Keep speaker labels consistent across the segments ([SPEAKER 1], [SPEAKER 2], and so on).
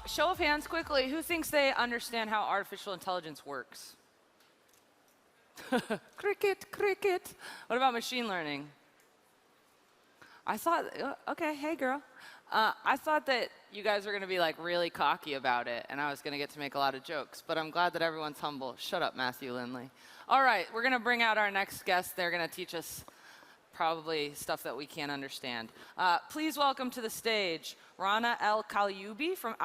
[SPEAKER 1] Show of hands quickly. Who thinks they understand how artificial intelligence works? Cricket, cricket. What about machine learning? I thought, okay, hey girl. I thought that you guys were going to be like really cocky about it, and I was going to get to make a lot of jokes. But I'm glad that everyone's humble. Shut up, Matthew Lindley. All right, we're going to bring out our next guest. They're going to teach us probably stuff that we can't understand. Please welcome to the stage Rana el Kaliouby from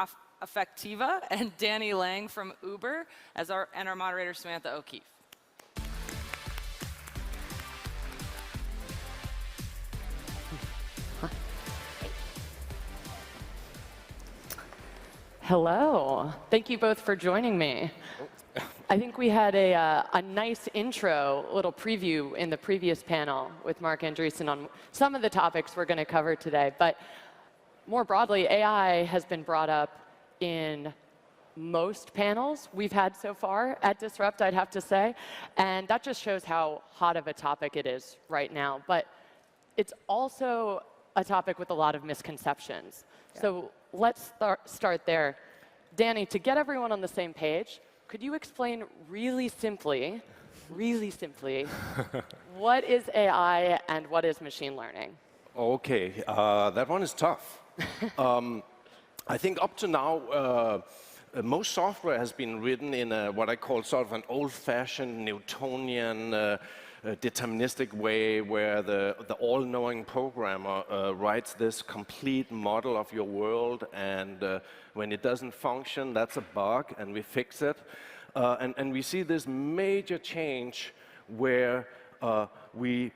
[SPEAKER 1] Affectiva and Danny Lange from Uber and our moderator Samantha O'Keefe.
[SPEAKER 2] Hello. Thank you both for joining me. I think we had a nice intro, little preview in the previous panel with Mark Andreessen on some of the topics we're going to cover today. But more broadly, AI has been brought up in most panels we've had so far at Disrupt, I'd have to say. And that just shows how hot of a topic it is right now. But it's also a topic with a lot of misconceptions. Yeah. So let's start there. Danny, to get everyone on the same page, could you explain really simply, what is AI and what is machine learning?
[SPEAKER 3] Okay, that one is tough. I think up to now, most software has been written in what I call sort of an old-fashioned Newtonian deterministic way, where the all-knowing programmer writes this complete model of your world, and when it doesn't function, that's a bug, and we fix it. And we see this major change where we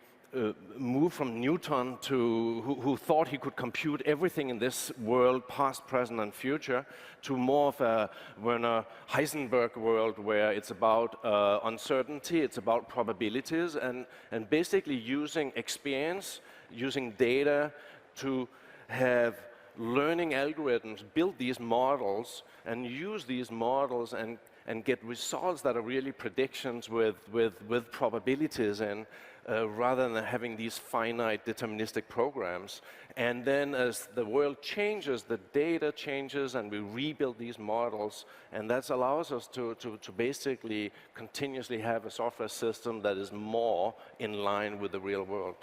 [SPEAKER 3] move from Newton, who thought he could compute everything in this world, past, present, and future, to more of a Werner Heisenberg world, where it's about uncertainty, it's about probabilities, and basically using experience, using data to have learning algorithms build these models and use these models and get results that are really predictions with probabilities in, rather than having these finite deterministic programs. And then as the world changes, the data changes, and we rebuild these models, and that allows us to basically continuously have a software system that is more in line with the real world.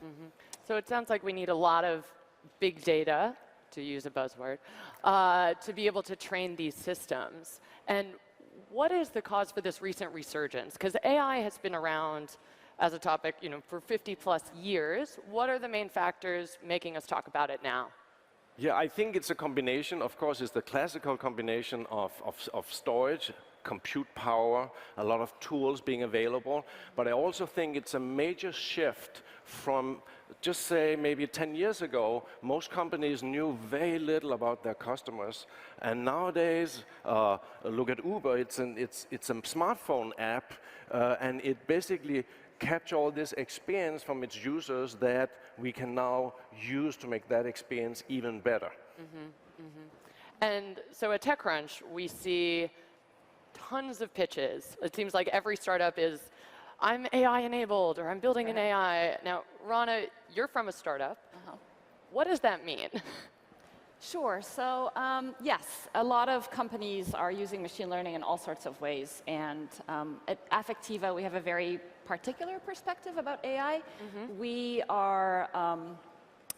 [SPEAKER 2] Mm-hmm. So it sounds like we need a lot of big data, to use a buzzword, to be able to train these systems. And what is the cause for this recent resurgence? Because AI has been around as a topic, for 50+ years. What are the main factors making us talk about it now?
[SPEAKER 3] Yeah, I think it's a combination. Of course, it's the classical combination of storage, compute power, a lot of tools being available. But I also think it's a major shift from, just say, maybe 10 years ago, most companies knew very little about their customers. And nowadays, look at Uber. It's a smartphone app, and it basically capture all this experience from its users that we can now use to make that experience even better.
[SPEAKER 2] Mm-hmm, mm-hmm. And so at TechCrunch, we see tons of pitches. It seems like every startup is, I'm AI enabled, or I'm building an AI. Now, Rana, you're from a startup. What does that mean?
[SPEAKER 4] Sure. So yes, a lot of companies are using machine learning in all sorts of ways. And at Affectiva, we have a very particular perspective about AI. Mm-hmm.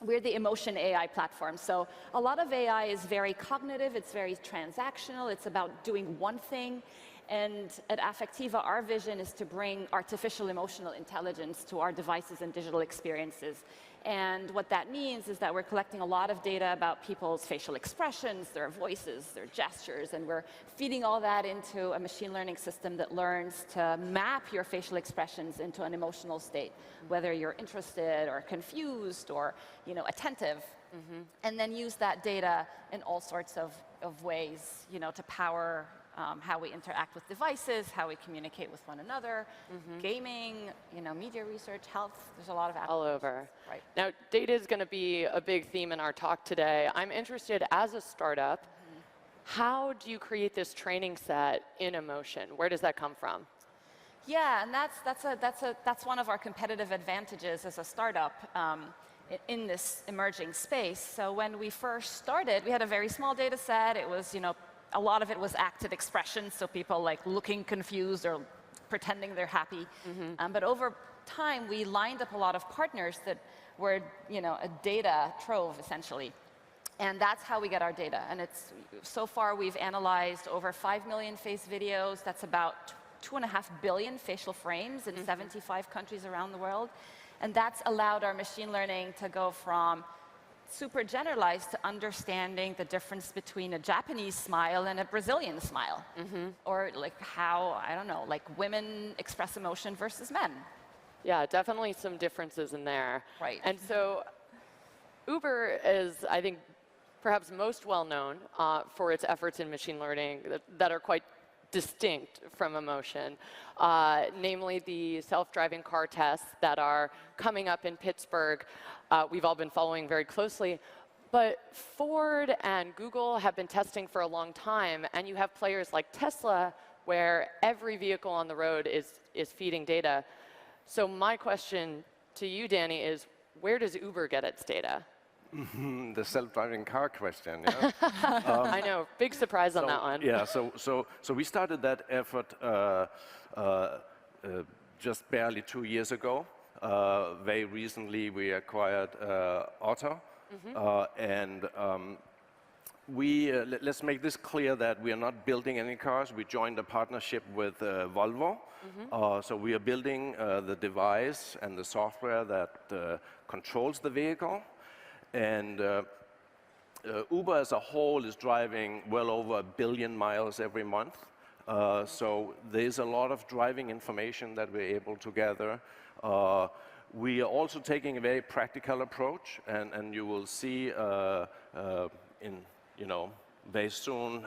[SPEAKER 4] We're the emotion AI platform. So a lot of AI is very cognitive, it's very transactional, it's about doing one thing. And at Affectiva, our vision is to bring artificial emotional intelligence to our devices and digital experiences. And what that means is that we're collecting a lot of data about people's facial expressions, their voices, their gestures, and we're feeding all that into a machine learning system that learns to map your facial expressions into an emotional state, whether you're interested or confused or attentive, and then use that data in all sorts of ways to power how we interact with devices, how we communicate with one another, gaming, media research, health. There's a lot of
[SPEAKER 2] all over.
[SPEAKER 4] Right.
[SPEAKER 2] Now, data is going to be a big theme in our talk today. I'm interested, as a startup, how do you create this training set in emotion? Where does that come from?
[SPEAKER 4] Yeah, and that's one of our competitive advantages as a startup. in this emerging space. So when we first started, we had a very small data set. It was, a lot of it was acted expression, so people like looking confused or pretending they're happy. But over time, we lined up a lot of partners that were, a data trove, essentially. And that's how we get our data. And so far, we've analyzed over 5 million face videos. That's about 2.5 billion facial frames in 75 countries around the world. And that's allowed our machine learning to go from super generalized to understanding the difference between a Japanese smile and a Brazilian smile. Or like how, I don't know, like women express emotion versus men.
[SPEAKER 2] Yeah, definitely some differences in there.
[SPEAKER 4] Right.
[SPEAKER 2] And so Uber is, I think, perhaps most well known for its efforts in machine learning that are quite distinct from emotion, namely the self-driving car tests that are coming up in Pittsburgh. We've all been following very closely. But Ford and Google have been testing for a long time, and you have players like Tesla, where every vehicle on the road is feeding data. So my question to you, Danny, is where does Uber get its data?
[SPEAKER 3] The self-driving car question, yeah?
[SPEAKER 2] I know, big surprise on that one.
[SPEAKER 3] Yeah, so we started that effort just barely 2 years ago. Very recently, we acquired Otter, and let's make this clear that we are not building any cars. We joined a partnership with Volvo. So we are building the device and the software that controls the vehicle. And Uber as a whole is driving well over 1 billion miles every month. So there's a lot of driving information that we're able to gather. We are also taking a very practical approach, and you will see very soon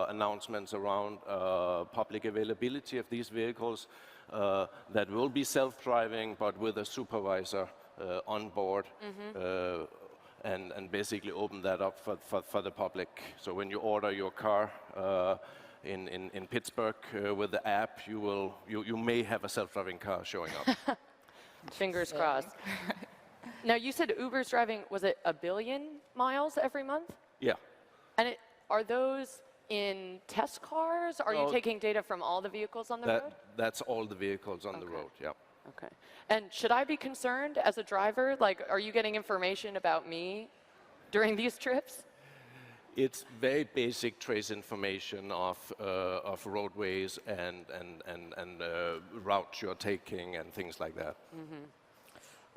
[SPEAKER 3] announcements around public availability of these vehicles that will be self-driving, but with a supervisor on board. And basically open that up for the public. So when you order your car in Pittsburgh with the app, you may have a self-driving car showing up.
[SPEAKER 2] Fingers crossed. Now, you said Uber's driving, was it 1 billion miles every month?
[SPEAKER 3] Yeah.
[SPEAKER 2] And are those in test cars? Are you taking data from all the vehicles on the road?
[SPEAKER 3] That's all the vehicles on the road, yeah.
[SPEAKER 2] Okay. And should I be concerned as a driver? Like, are you getting information about me during these trips?
[SPEAKER 3] It's very basic trace information of roadways and routes you're taking and things like that.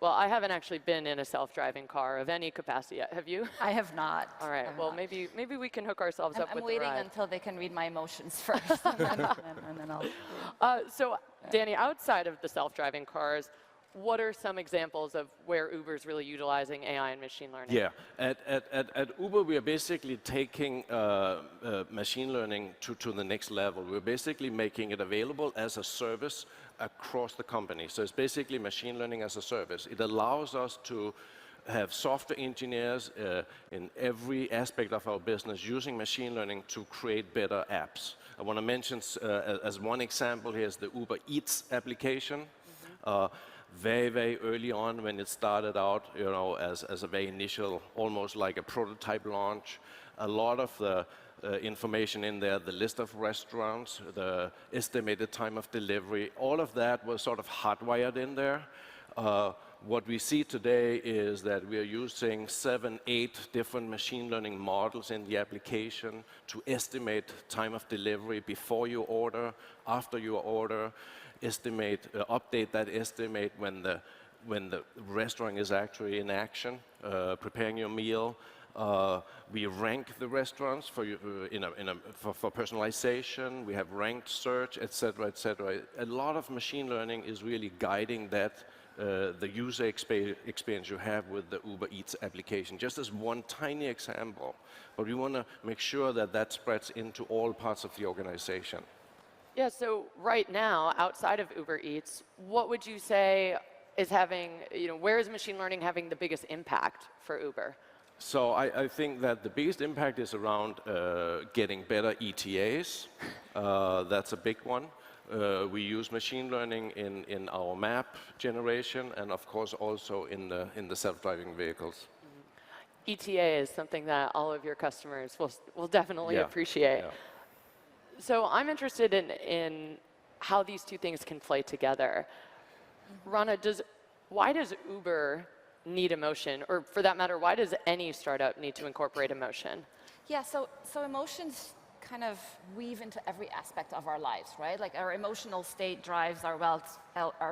[SPEAKER 2] Well, I haven't actually been in a self-driving car of any capacity yet. Have you?
[SPEAKER 4] I have not.
[SPEAKER 2] All right. Well, maybe we can hook ourselves up with the ride.
[SPEAKER 4] I'm waiting until they can read my emotions first, and then I'll.
[SPEAKER 2] So, Danny, outside of the self-driving cars, what are some examples of where Uber's really utilizing AI and machine learning?
[SPEAKER 3] Yeah, at Uber, we are basically taking machine learning to the next level. We're basically making it available as a service across the company. So it's basically machine learning as a service. It allows us to have software engineers in every aspect of our business using machine learning to create better apps. I want to mention as one example here is the Uber Eats application. Very, very early on when it started out, as a very initial, almost like a prototype launch, a lot of the information in there, the list of restaurants, the estimated time of delivery, all of that was sort of hardwired in there. What we see today is that we are using 7, 8 different machine learning models in the application to estimate time of delivery before you order, after you order, update that estimate when the restaurant is actually in action, preparing your meal. We rank the restaurants for personalization. We have ranked search, et cetera, et cetera. A lot of machine learning is really guiding that the user experience you have with the Uber Eats application, just as one tiny example. But we want to make sure that that spreads into all parts of the organization.
[SPEAKER 2] Yeah, so right now, outside of Uber Eats, what would you say is where is machine learning having the biggest impact for Uber?
[SPEAKER 3] So I think that the biggest impact is around getting better ETAs. That's a big one. We use machine learning in our map generation, and of course also in the self-driving vehicles.
[SPEAKER 2] ETA is something that all of your customers will definitely appreciate.
[SPEAKER 3] Yeah.
[SPEAKER 2] So I'm interested in how these two things can play together. Rana, why does Uber need emotion? Or for that matter, why does any startup need to incorporate emotion?
[SPEAKER 4] Yeah, so emotions kind of weave into every aspect of our lives, right? Like our emotional state drives our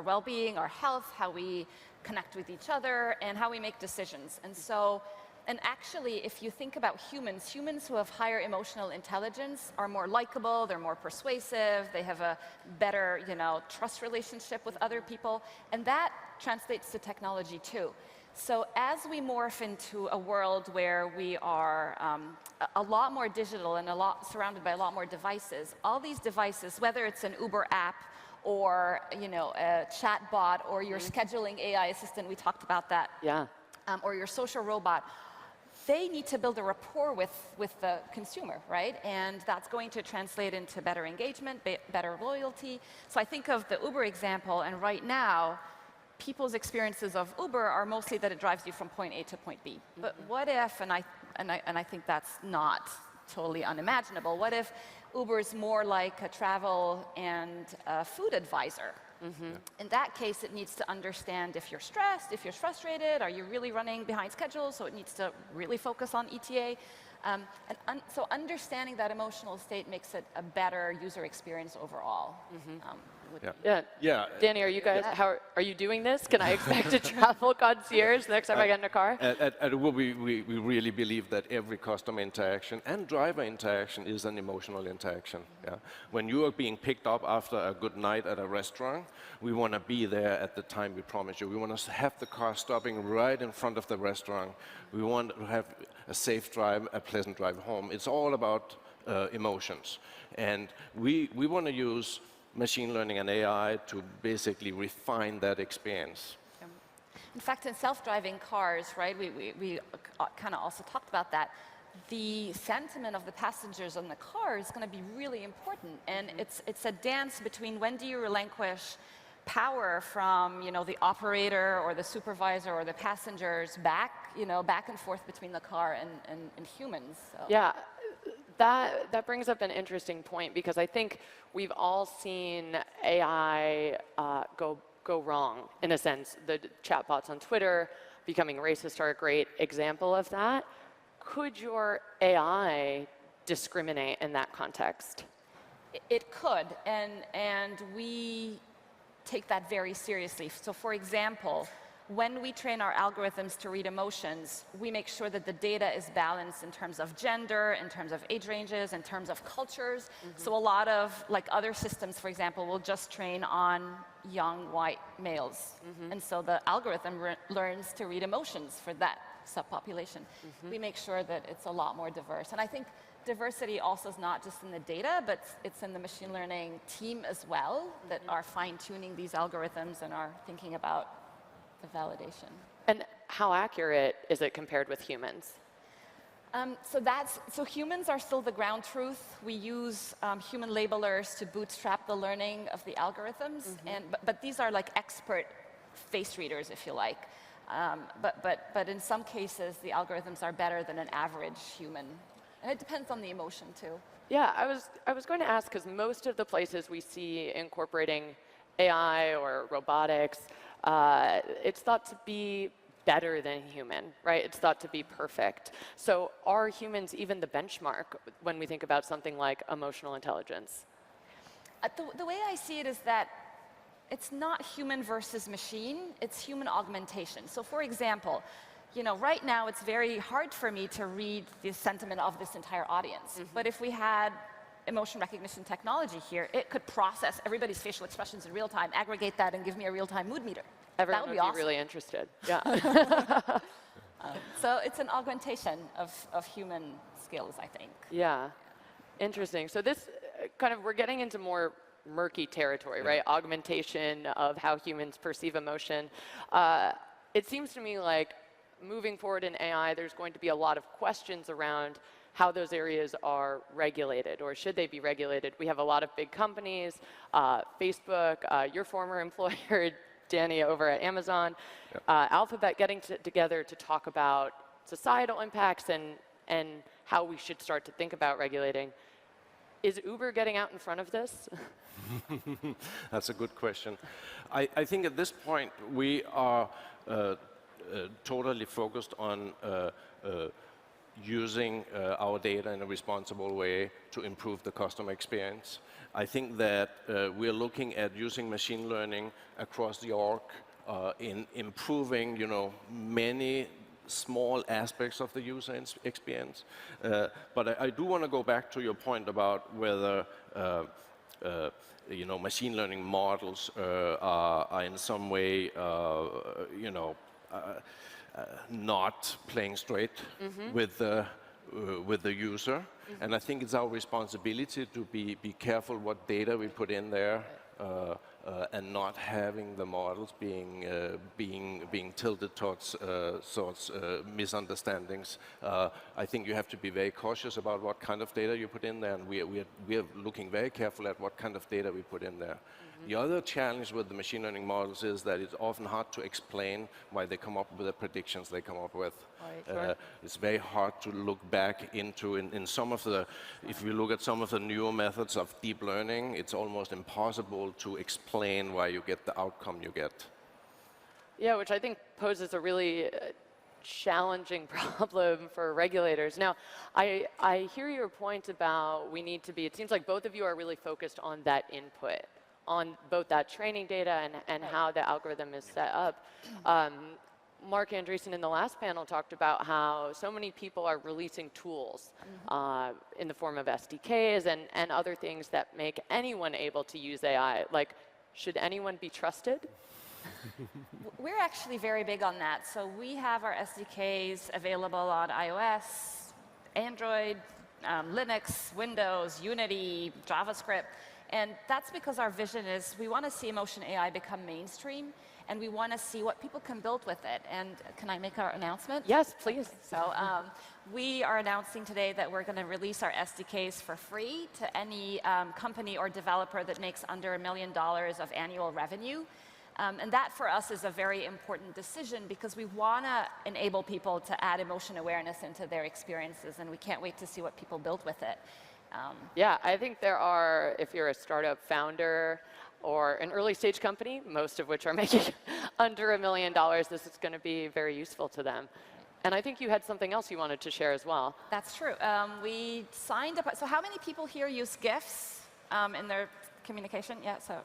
[SPEAKER 4] well-being, our health, how we connect with each other, and how we make decisions. And actually, if you think about humans who have higher emotional intelligence are more likable, they're more persuasive, they have a better, trust relationship with other people, and that translates to technology too. So as we morph into a world where we are a lot more digital and surrounded by a lot more devices, all these devices, whether it's an Uber app or a chat bot or your scheduling AI assistant, we talked about that, or your social robot, they need to build a rapport with the consumer, right? And that's going to translate into better engagement, better loyalty. So I think of the Uber example, and right now, people's experiences of Uber are mostly that it drives you from point A to point B. But what if, and I think that's not totally unimaginable, what if Uber is more like a travel and food advisor? In that case, it needs to understand if you're stressed, if you're frustrated, are you really running behind schedule, so it needs to really focus on ETA. So understanding that emotional state makes it a better user experience overall.
[SPEAKER 2] Danny, are you guys, are you doing this? Can I expect a travel concierge next time I get in a car?
[SPEAKER 3] At Uber, we really believe that every customer interaction and driver interaction is an emotional interaction. When you are being picked up after a good night at a restaurant, we want to be there at the time we promise you. We want to have the car stopping right in front of the restaurant. We want to have a safe drive, a pleasant drive home. It's all about emotions. And we want to use machine learning and AI to basically refine that experience.
[SPEAKER 4] In fact, in self-driving cars, right, we kind of also talked about that. The sentiment of the passengers in the car is going to be really important, and it's a dance between when do you relinquish power from the operator or the supervisor or the passengers back and forth between the car and humans. So.
[SPEAKER 2] Yeah. That brings up an interesting point, because I think we've all seen AI go wrong, in a sense. The chatbots on Twitter becoming racist are a great example of that. Could your AI discriminate in that context?
[SPEAKER 4] It could, and we take that very seriously. So for example, when we train our algorithms to read emotions, we make sure that the data is balanced in terms of gender, in terms of age ranges, in terms of cultures. So a lot of, like other systems, for example, will just train on young white males. And so the algorithm learns to read emotions for that subpopulation. We make sure that it's a lot more diverse. And I think diversity also is not just in the data, but it's in the machine learning team as well, that are fine-tuning these algorithms and are thinking about the validation.
[SPEAKER 2] And how accurate is it compared with humans?
[SPEAKER 4] So humans are still the ground truth. We use human labelers to bootstrap the learning of the algorithms, but these are like expert face readers, if you like. But in some cases, the algorithms are better than an average human, and it depends on the emotion too.
[SPEAKER 2] Yeah, I was going to ask, because most of the places we see incorporating AI or robotics, it's thought to be better than human, right? It's thought to be perfect. So are humans even the benchmark when we think about something like emotional intelligence?
[SPEAKER 4] The way I see it is that it's not human versus machine, it's human augmentation. So for example, right now it's very hard for me to read the sentiment of this entire audience. But if we had emotion recognition technology here, it could process everybody's facial expressions in real time, aggregate that, and give me a real-time mood meter.
[SPEAKER 2] Everyone
[SPEAKER 4] that would
[SPEAKER 2] be
[SPEAKER 4] be awesome.
[SPEAKER 2] Really interested. Yeah.
[SPEAKER 4] So it's an augmentation of human skills, I think.
[SPEAKER 2] Yeah. Interesting. So this we're getting into more murky territory, right? Augmentation of how humans perceive emotion. It seems to me like moving forward in AI, there's going to be a lot of questions around how those areas are regulated, or should they be regulated? We have a lot of big companies, Facebook, your former employer, Danny, over at Amazon, Alphabet, getting together to talk about societal impacts and how we should start to think about regulating. Is Uber getting out in front of this?
[SPEAKER 3] That's a good question. I think at this point we are totally focused on using our data in a responsible way to improve the customer experience. I think that we're looking at using machine learning across the org in improving, many small aspects of the user experience. But I do want to go back to your point about whether machine learning models are in some way, not playing straight with the user. And I think it's our responsibility to be careful what data we put in there. And not having the models being tilted towards misunderstandings. I think you have to be very cautious about what kind of data you put in there, and we are looking very careful at what kind of data we put in there. The other challenge with the machine learning models is that it's often hard to explain why they come up with the predictions they come up with. Right. It's very hard to look back into, in some of the, if you look at some of the newer methods of deep learning, it's almost impossible to explain why you get the outcome you get.
[SPEAKER 2] Yeah, which I think poses a really challenging problem for regulators. Now, I hear your point about we need to be, it seems like both of you are really focused on that input, on both that training data and how the algorithm is set up. Mark Andreessen in the last panel talked about how so many people are releasing tools in the form of SDKs and other things that make anyone able to use AI. Like, should anyone be trusted?
[SPEAKER 4] We're actually very big on that. So we have our SDKs available on iOS, Android, Linux, Windows, Unity, JavaScript. And that's because our vision is we want to see emotion AI become mainstream, and we want to see what people can build with it. And can I make our announcement?
[SPEAKER 2] Yes, please.
[SPEAKER 4] So we are announcing today that we're going to release our SDKs for free to any company or developer that makes under $1 million of annual revenue. And that, for us, is a very important decision because we want to enable people to add emotion awareness into their experiences, and we can't wait to see what people build with it.
[SPEAKER 2] Yeah, I think there are, if you're a startup founder or an early stage company, most of which are making under $1 million, this is going to be very useful to them. And I think you had something else you wanted to share as well.
[SPEAKER 4] That's true. We signed up. So how many people here use GIFs in their communication? Yeah, so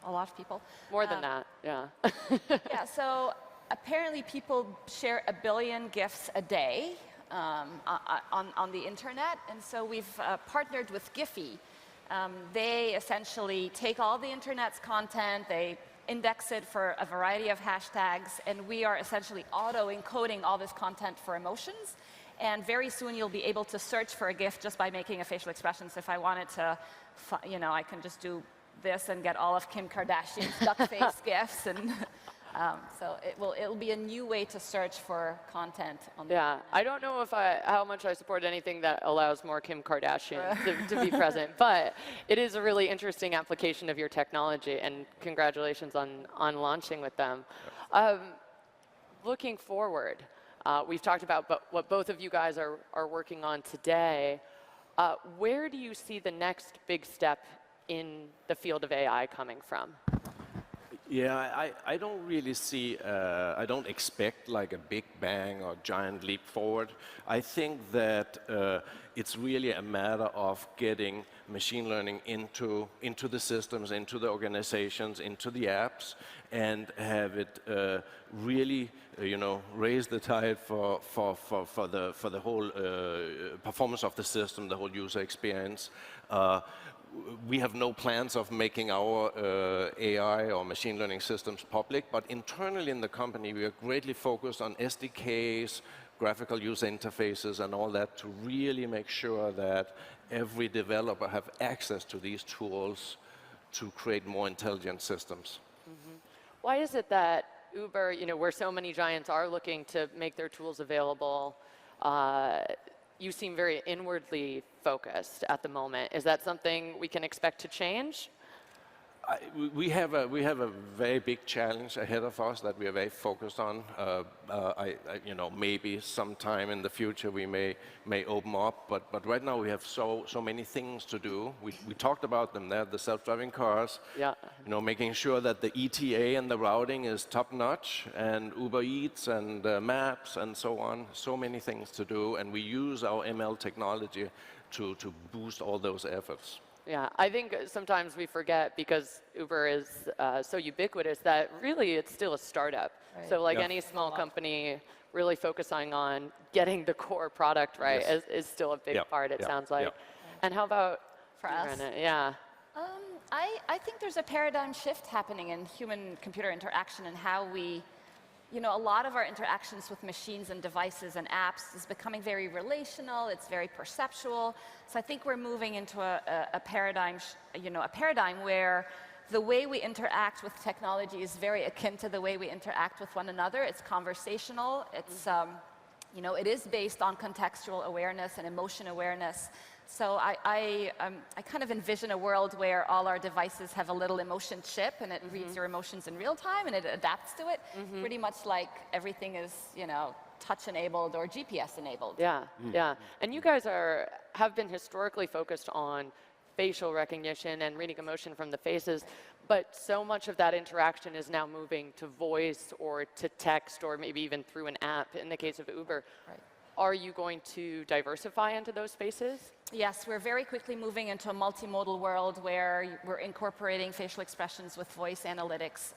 [SPEAKER 4] a lot of people.
[SPEAKER 2] More than that, yeah.
[SPEAKER 4] Yeah, so apparently people share 1 billion GIFs a day on the internet. And so we've partnered with Giphy. They essentially take all the internet's content, they index it for a variety of hashtags, and we are essentially auto-encoding all this content for emotions. And very soon you'll be able to search for a GIF just by making a facial expression. So if I wanted to, I can just do this and get all of Kim Kardashian's duck face GIFs. And so it'll be a new way to search for content on the internet.
[SPEAKER 2] I don't know how much I support anything that allows more Kim Kardashian to be present, but it is a really interesting application of your technology, and congratulations on launching with them. Looking forward, we've talked about what both of you guys are working on today. Where do you see the next big step in the field of AI coming from?
[SPEAKER 3] Yeah, I don't really see, I don't expect like a big bang or giant leap forward. I think that it's really a matter of getting machine learning into the systems, into the organizations, into the apps, and have it really, raise the tide for the whole performance of the system, the whole user experience. We have no plans of making our AI or machine learning systems public, but internally in the company, we are greatly focused on SDKs, graphical user interfaces, and all that to really make sure that every developer have access to these tools to create more intelligent systems.
[SPEAKER 2] Mm-hmm. Why is it that Uber, where so many giants are looking to make their tools available, you seem very inwardly focused at the moment. Is that something we can expect to change?
[SPEAKER 3] We have a very big challenge ahead of us that we are very focused on. Maybe sometime in the future we may open up, but right now we have so many things to do. We talked about them there, the self-driving cars.
[SPEAKER 2] Yeah.
[SPEAKER 3] Making sure that the ETA and the routing is top notch, and Uber Eats and Maps and so on. So many things to do, and we use our ML technology to boost all those efforts.
[SPEAKER 2] Yeah, I think sometimes we forget because Uber is so ubiquitous that really it's still a startup.
[SPEAKER 4] Right.
[SPEAKER 2] So like
[SPEAKER 3] Yeah.
[SPEAKER 2] any small company, really focusing on getting the core product right
[SPEAKER 3] Yes.
[SPEAKER 2] is still a big
[SPEAKER 3] Yeah,
[SPEAKER 2] part, it
[SPEAKER 3] yeah,
[SPEAKER 2] sounds like.
[SPEAKER 3] yeah.
[SPEAKER 2] And how about
[SPEAKER 4] For
[SPEAKER 2] you,
[SPEAKER 4] us?
[SPEAKER 2] Rana? Yeah.
[SPEAKER 4] I think there's a paradigm shift happening in human-computer interaction and how we, a lot of our interactions with machines and devices and apps is becoming very relational, it's very perceptual. So I think we're moving into a paradigm, a paradigm where the way we interact with technology is very akin to the way we interact with one another. It's conversational, it's, it is based on contextual awareness and emotion awareness. So I kind of envision a world where all our devices have a little emotion chip and it reads your emotions in real time and it adapts to it, pretty much like everything is, touch-enabled or GPS-enabled.
[SPEAKER 2] Yeah, yeah. And you guys have been historically focused on facial recognition and reading emotion from the faces, but so much of that interaction is now moving to voice or to text or maybe even through an app in the case of Uber.
[SPEAKER 4] Right.
[SPEAKER 2] Are you going to diversify into those spaces?
[SPEAKER 4] Yes, we're very quickly moving into a multimodal world where we're incorporating facial expressions with voice analytics.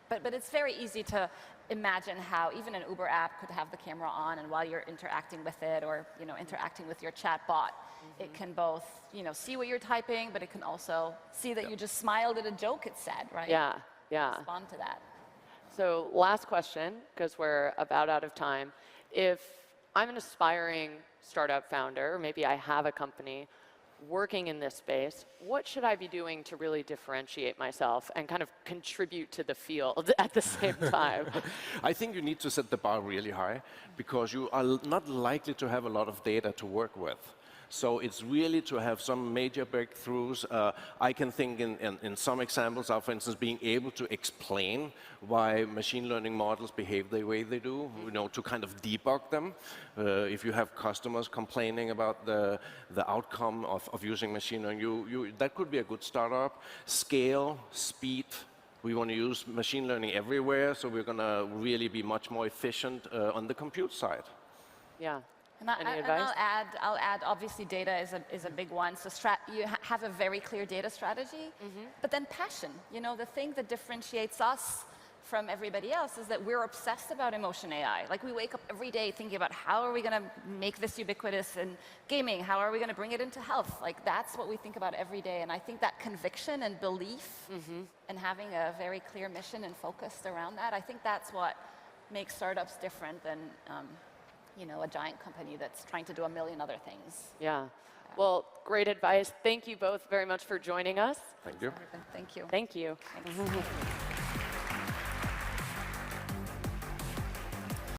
[SPEAKER 4] But it's very easy to imagine how even an Uber app could have the camera on, and while you're interacting with it or interacting with your chat bot, it can both see what you're typing, but it can also see that you just smiled at a joke it said, right?
[SPEAKER 2] Yeah, yeah.
[SPEAKER 4] Respond to that.
[SPEAKER 2] So last question, because we're about out of time. If I'm an aspiring startup founder, or maybe I have a company working in this space, what should I be doing to really differentiate myself and kind of contribute to the field at the same time?
[SPEAKER 3] I think you need to set the bar really high because you are not likely to have a lot of data to work with. So it's really to have some major breakthroughs. I can think in some examples of, for instance, being able to explain why machine learning models behave the way they do, to kind of debug them. If you have customers complaining about the outcome of using machine learning, that could be a good startup. Scale, speed. We want to use machine learning everywhere, so we're going to really be much more efficient on the compute side.
[SPEAKER 2] Yeah.
[SPEAKER 4] And
[SPEAKER 2] Any advice?
[SPEAKER 4] I'll add, obviously data is a big one. So you have a very clear data strategy, but then passion. The thing that differentiates us from everybody else is that we're obsessed about emotion AI. Like we wake up every day thinking about how are we going to make this ubiquitous in gaming? How are we going to bring it into health? Like that's what we think about every day. And I think that conviction and belief and having a very clear mission and focused around that, I think that's what makes startups different than a giant company that's trying to do a million other things.
[SPEAKER 2] Yeah. Well, great advice. Thank you both very much for joining us.
[SPEAKER 3] Thank you.
[SPEAKER 4] Thank you.
[SPEAKER 2] Thank you.
[SPEAKER 4] Thanks.